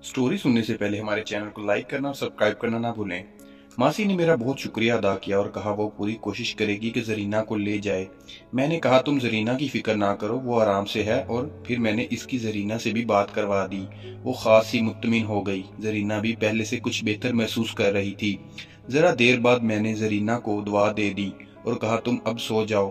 Story सुनने से पहले हमारे चैनल को लाइक करना और सब्सक्राइब करना ना भूलें। मासी ने मेरा बहुत शुक्रिया अदा किया और कहा वो पूरी कोशिश करेगी कि जरीना को ले जाए। मैंने कहा तुम जरीना की फिक्र ना करो, वो आराम से है। और फिर मैंने इसकी जरीना से भी बात करवा दी। वो खासी मुत्तमिन हो गई। जरीना भी पहले से कुछ बेहतर महसूस कर रही थी। जरा देर बाद मैंने जरीना को दुआ दे दी और कहा तुम अब सो जाओ,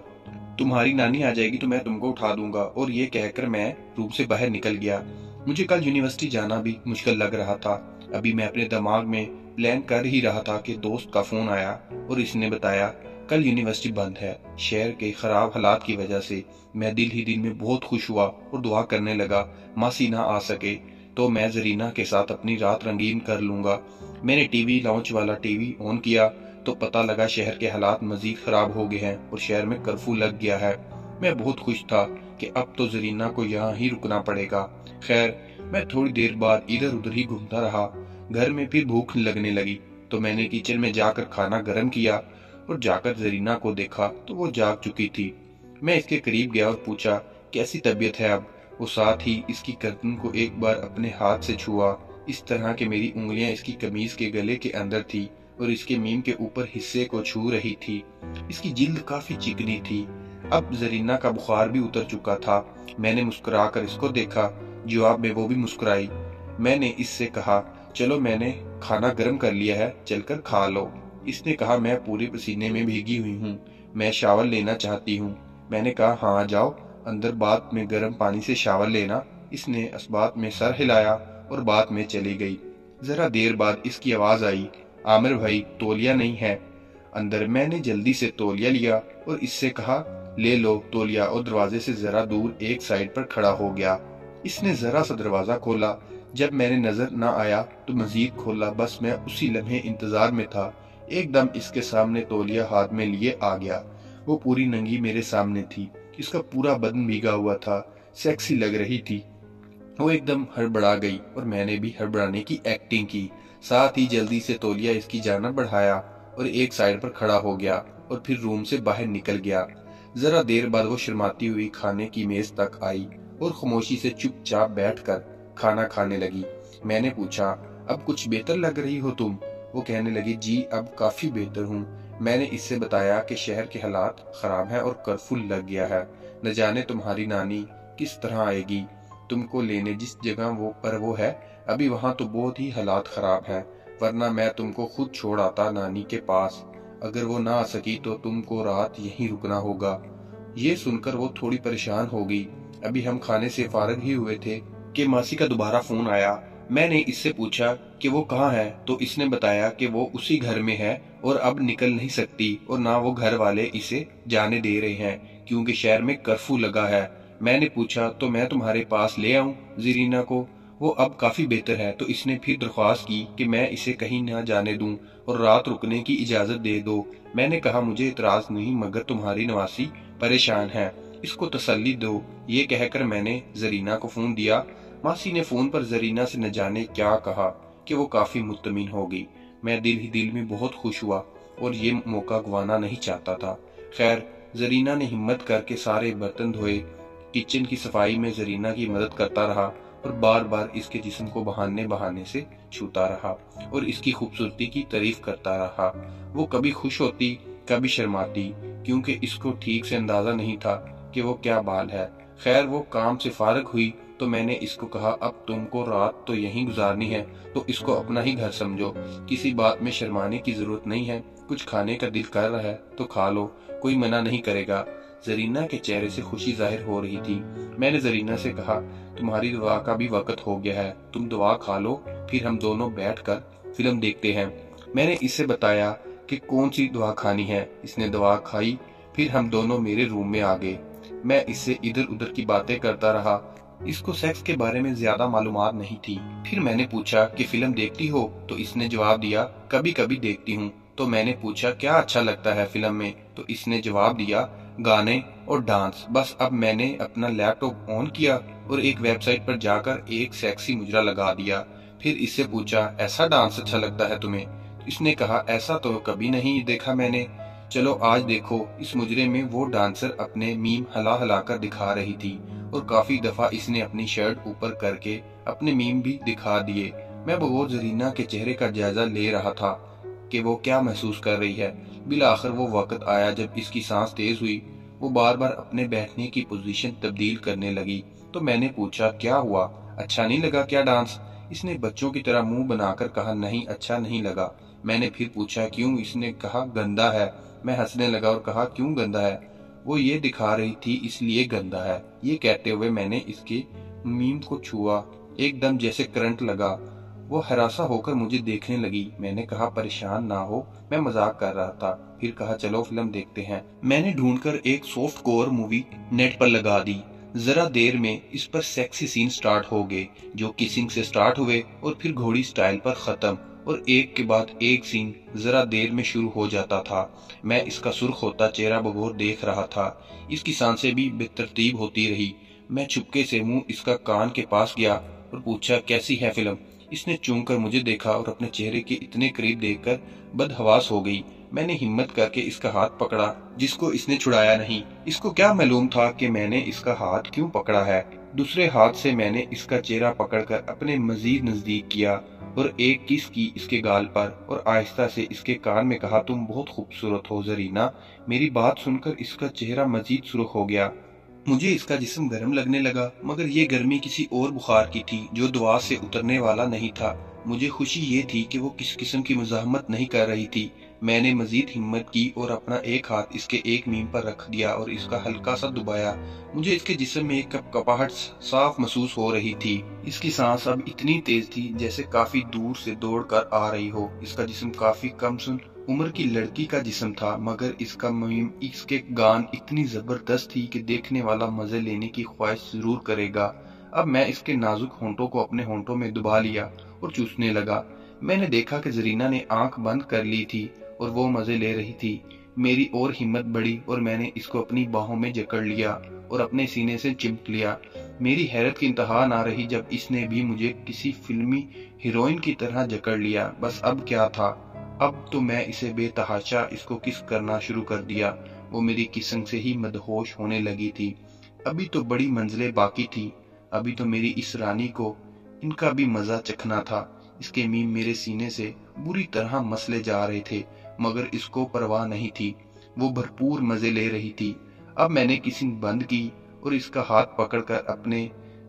तुम्हारी नानी आ जाएगी तो मैं तुमको उठा दूंगा। और ये कहकर मैं रूम से बाहर निकल गया। मुझे कल यूनिवर्सिटी जाना भी मुश्किल लग रहा था। अभी मैं अपने दिमाग में प्लान कर ही रहा था कि दोस्त का फोन आया और इसने बताया कल यूनिवर्सिटी बंद है शहर के खराब हालात की वजह से। मैं दिल ही दिल में बहुत खुश हुआ और दुआ करने लगा मासी ना आ सके तो मैं जरीना के साथ अपनी रात रंगीन कर लूंगा। मैंने टीवी लॉन्च वाला टीवी ऑन किया तो पता लगा शहर के हालात मजीद खराब हो गए हैं और शहर में कर्फ्यू लग गया है। मैं बहुत खुश था कि अब तो जरीना को यहाँ ही रुकना पड़ेगा। खैर, मैं थोड़ी देर बाद इधर उधर ही घूमता रहा। घर में फिर भूख लगने लगी तो मैंने किचन में जाकर खाना गर्म किया और जाकर जरीना को देखा तो वो जाग चुकी थी। मैं इसके करीब गया और पूछा कैसी तबीयत है अब। वो साथ ही इसकी गर्दन को एक बार अपने हाथ से छुआ, इस तरह के मेरी उंगलियां इसकी कमीज के गले के अंदर थी और इसके मीम के ऊपर हिस्से को छू रही थी। इसकी जिल्द काफी चिकनी थी। अब जरीना का बुखार भी उतर चुका था। मैंने मुस्कुराकर इसको देखा। जवाब में वो भी मुस्कुराई। मैंने इससे कहा चलो मैंने खाना गर्म कर लिया है, चलकर खा लो। इसने कहा मैं पूरे पसीने में भीगी हुई हूँ, मैं शावर लेना चाहती हूँ। मैंने कहा हाँ जाओ अंदर बाथ में गर्म पानी से शावर लेना। इसने इस बात में सर हिलाया और बात में चली गई। जरा देर बाद इसकी आवाज आई आमिर भाई तौलिया नहीं है अंदर। मैंने जल्दी से तौलिया लिया और इससे कहा ले लो तौलिया और दरवाजे से जरा दूर एक साइड पर खड़ा हो गया। इसने जरा सा दरवाजा खोला। जब मैंने नजर न आया तो मजीद खोला। बस मैं उसी लम्हे इंतजार में था। एकदम इसके सामने तौलिया हाथ में लिए आ गया। वो पूरी नंगी मेरे सामने थी। इसका पूरा बदन भीगा हुआ था, सेक्सी लग रही थी। वो एकदम हड़बड़ा गई और मैंने भी हड़बड़ाने की एक्टिंग की। साथ ही जल्दी से तौलिया इसकी जानिब बढ़ाया और एक साइड पर खड़ा हो गया और फिर रूम से बाहर निकल गया। जरा देर बाद वो शर्माती हुई खाने की मेज तक आई और खामोशी से चुपचाप बैठकर खाना खाने लगी। मैंने पूछा अब कुछ बेहतर लग रही हो तुम। वो कहने लगी जी अब काफी बेहतर हूँ। मैंने इससे बताया कि शहर के हालात खराब हैं और कर्फ्यू लग गया है। न जाने तुम्हारी नानी किस तरह आएगी तुमको लेने। जिस जगह वो है अभी वहाँ तो बहुत ही हालात खराब है, वरना मैं तुमको खुद छोड़ आता नानी के पास। अगर वो ना आ सकी तो तुमको रात यहीं रुकना होगा। ये सुनकर वो थोड़ी परेशान हो गई। अभी हम खाने से फारग ही हुए थे कि मासी का दोबारा फोन आया। मैंने इससे पूछा कि वो कहाँ है तो इसने बताया कि वो उसी घर में है और अब निकल नहीं सकती और ना वो घर वाले इसे जाने दे रहे हैं क्योंकि शहर में कर्फ्यू लगा है। मैंने पूछा तो मैं तुम्हारे पास ले आऊं जरीना को, वो अब काफी बेहतर है। तो इसने फिर दरख्वास्त की कि मैं इसे कहीं ना जाने दूं और रात रुकने की इजाजत दे दो। मैंने कहा मुझे इतराज नहीं मगर तुम्हारी नवासी परेशान है, इसको तसल्ली दो। ये कहकर मैंने जरीना को फोन दिया। मासी ने फोन पर जरीना से न जाने क्या कहा कि वो काफी मुत्तमिन हो गई। मैं दिल ही दिल में बहुत खुश हुआ और ये मौका गंवाना नहीं चाहता था। खैर, जरीना ने हिम्मत करके सारे बर्तन धोए। किचन की सफाई में जरीना की मदद करता रहा और बार बार इसके जिस्म को बहाने बहाने से छूता रहा और इसकी खूबसूरती की तारीफ करता रहा। वो कभी खुश होती कभी शर्माती क्योंकि इसको ठीक से अंदाजा नहीं था कि वो क्या बाल है। खैर, वो काम से फारग हुई तो मैंने इसको कहा अब तुमको रात तो यहीं गुजारनी है तो इसको अपना ही घर समझो। किसी बात में शर्माने की जरूरत नहीं है। कुछ खाने का दिल कर रहा है तो खा लो, कोई मना नहीं करेगा। जरीना के चेहरे से खुशी जाहिर हो रही थी। मैंने जरीना से कहा तुम्हारी दुआ का भी वक्त हो गया है, तुम दुआ खा लो फिर हम दोनों बैठकर फिल्म देखते हैं। मैंने इससे बताया कि कौन सी दुआ खानी है। इसने दुआ खाई। फिर हम दोनों मेरे रूम में आ गए। मैं इससे इधर उधर की बातें करता रहा। इसको सेक्स के बारे में ज्यादा मालूमात नहीं थी। फिर मैंने पूछा कि फिल्म देखती हो तो इसने जवाब दिया कभी कभी देखती हूँ। तो मैंने पूछा क्या अच्छा लगता है फिल्म में तो इसने जवाब दिया गाने और डांस। बस अब मैंने अपना लैपटॉप ऑन किया और एक वेबसाइट पर जाकर एक सेक्सी मुजरा लगा दिया। फिर इससे पूछा ऐसा डांस अच्छा लगता है तुम्हें। इसने कहा ऐसा तो कभी नहीं देखा मैंने। चलो आज देखो। इस मुजरे में वो डांसर अपने मीम हला हला कर दिखा रही थी और काफी दफा इसने अपनी शर्ट ऊपर करके اپنے میم بھی دکھا دیے۔ میں بغور زرینہ کے چہرے کا جائزہ لے رہا تھا کہ وہ کیا محسوس کر رہی ہے۔ بالآخر وہ وقت آیا جب اس کی سانس تیز ہوئی، وہ بار بار اپنے بیٹھنے کی پوزیشن تبدیل کرنے لگی۔ تو میں نے پوچھا کیا ہوا، اچھا نہیں لگا کیا ڈانس؟ اس نے بچوں کی طرح منہ بنا کر کہا نہیں اچھا نہیں لگا۔ میں نے پھر پوچھا کیوں؟ اس نے کہا گندا ہے۔ میں ہنسنے لگا اور کہا کیوں گندا ہے؟ وہ یہ دکھا رہی تھی اس لیے گندا ہے۔ یہ کہتے ہوئے میں نے اس کے میم کو چھوا، ایک دم جیسے کرنٹ لگا۔ وہ ہراساں ہو کر مجھے دیکھنے لگی۔ میں نے کہا پریشان نہ ہو، میں مذاق کر رہا تھا۔ پھر کہا چلو فلم دیکھتے ہیں۔ میں نے ڈھونڈ کر ایک سافٹ کور مووی نیٹ پر لگا دی۔ ذرا دیر میں اس پر سیکسی سین سٹارٹ ہو گئے جو کسنگ سے سٹارٹ ہوئے اور پھر گھوڑی سٹائل پر ختم، اور ایک کے بعد ایک سین ذرا دیر میں شروع ہو جاتا تھا۔ میں اس کا سرخ ہوتا چہرہ بغور دیکھ رہا تھا۔ اس کی سانسیں بھی بے ترتیب ہوتی رہی۔ میں چھپکے سے منہ اس کا کان کے پاس گیا اور پوچھا کیسی ہے فلم؟ اس نے چون کر مجھے دیکھا اور اپنے چہرے کے اتنے قریب دیکھ کر بدحواس ہو گئی۔ میں نے ہمت کر کے اس کا ہاتھ پکڑا جس کو اس نے چھڑایا نہیں۔ اس کو کیا معلوم تھا کہ میں نے اس کا ہاتھ کیوں پکڑا ہے۔ دوسرے ہاتھ سے میں نے اس کا چہرہ پکڑ کر اپنے مزید نزدیک کیا اور ایک کس کی اس کے گال پر، اور آہستہ سے اس کے کان میں کہا تم بہت خوبصورت ہو زرینہ۔ میری بات سن کر اس کا چہرہ مزید سرخ ہو گیا۔ مجھے اس کا جسم گرم لگنے لگا، مگر یہ گرمی کسی اور بخار کی تھی جو دعا سے اترنے والا نہیں تھا۔ مجھے خوشی یہ تھی کہ وہ کس قسم کی مزاحمت نہیں کر رہی تھی۔ میں نے مزید ہمت کی اور اپنا ایک ہاتھ اس کے ایک میم پر رکھ دیا اور اس کا ہلکا سا دبایا۔ مجھے اس کے جسم میں ایک کپاہٹ صاف محسوس ہو رہی تھی۔ اس کی سانس اب اتنی تیز تھی جیسے کافی دور سے دوڑ کر آ رہی ہو۔ اس کا جسم کافی کم سن عمر کی لڑکی کا جسم تھا، مگر اس کا میم، اس کے گان اتنی زبردست تھی کہ دیکھنے والا مزے لینے کی خواہش ضرور کرے گا۔ اب میں اس کے نازک ہونٹوں کو اپنے ہونٹوں میں دبا لیا اور چوسنے لگا۔ میں نے دیکھا کہ زرینہ نے آنکھ بند کر لی تھی اور وہ مزے لے رہی تھی۔ میری اور ہمت بڑھی اور میں نے اس کو اپنی باہوں میں جکڑ لیا اور اپنے سینے سے چمٹ لیا۔ میری حیرت کی انتہا نہ رہی جب اس نے بھی مجھے کسی فلمی ہیروئن کی طرح جکڑ لیا۔ بس اب کیا تھا؟ اب تو میں اسے بے تحاشا اس کو کس کرنا شروع کر دیا۔ وہ میری کسنگ سے ہی مدہوش ہونے لگی تھی۔ ابھی تو بڑی منزلیں باقی تھی۔ ابھی تو میری اس رانی کو ان کا بھی مزہ چکھنا تھا۔ اس کے میم میرے سینے سے بری طرح مسلے جا رہے تھے، مگر اس کو پرواہ نہیں تھی۔ وہ بھرپور مزے لے رہی تھی۔ اب میں نے کسنگ بند کی اور اس کا ہاتھ پکڑ کر اپنے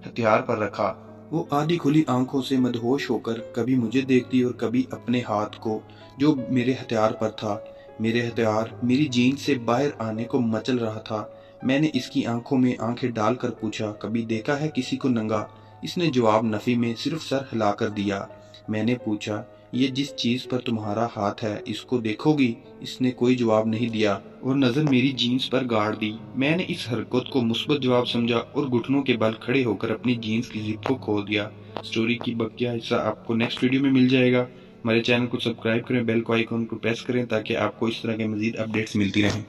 ہتھیار پر رکھا۔ وہ آدھی کھلی آنکھوں سے مدہوش ہو کر کبھی مجھے دیکھتی اور کبھی اپنے ہاتھ کو جو میرے ہتھیار پر تھا۔ میرے ہتھیار میری جینس سے باہر آنے کو مچل رہا تھا۔ میں نے اس کی آنکھوں میں آنکھیں ڈال کر پوچھا کبھی دیکھا ہے کسی کو ننگا؟ اس نے جواب نفی میں صرف سر ہلا کر دیا۔ میں نے پوچھا یہ جس چیز پر تمہارا ہاتھ ہے اس کو دیکھو گی؟ اس نے کوئی جواب نہیں دیا اور نظر میری جینس پر گاڑ دی۔ میں نے اس حرکت کو مثبت جواب سمجھا اور گھٹنوں کے بل کھڑے ہو کر اپنی جینس کی زپ کو کھول دیا۔ سٹوری کی بقیہ حصہ آپ کو نیکسٹ ویڈیو میں مل جائے گا۔ ہمارے چینل کو سبسکرائب کریں، بیل کو آئیکن کو پریس کریں تاکہ آپ کو اس طرح کے مزید اپڈیٹس ملتی رہیں۔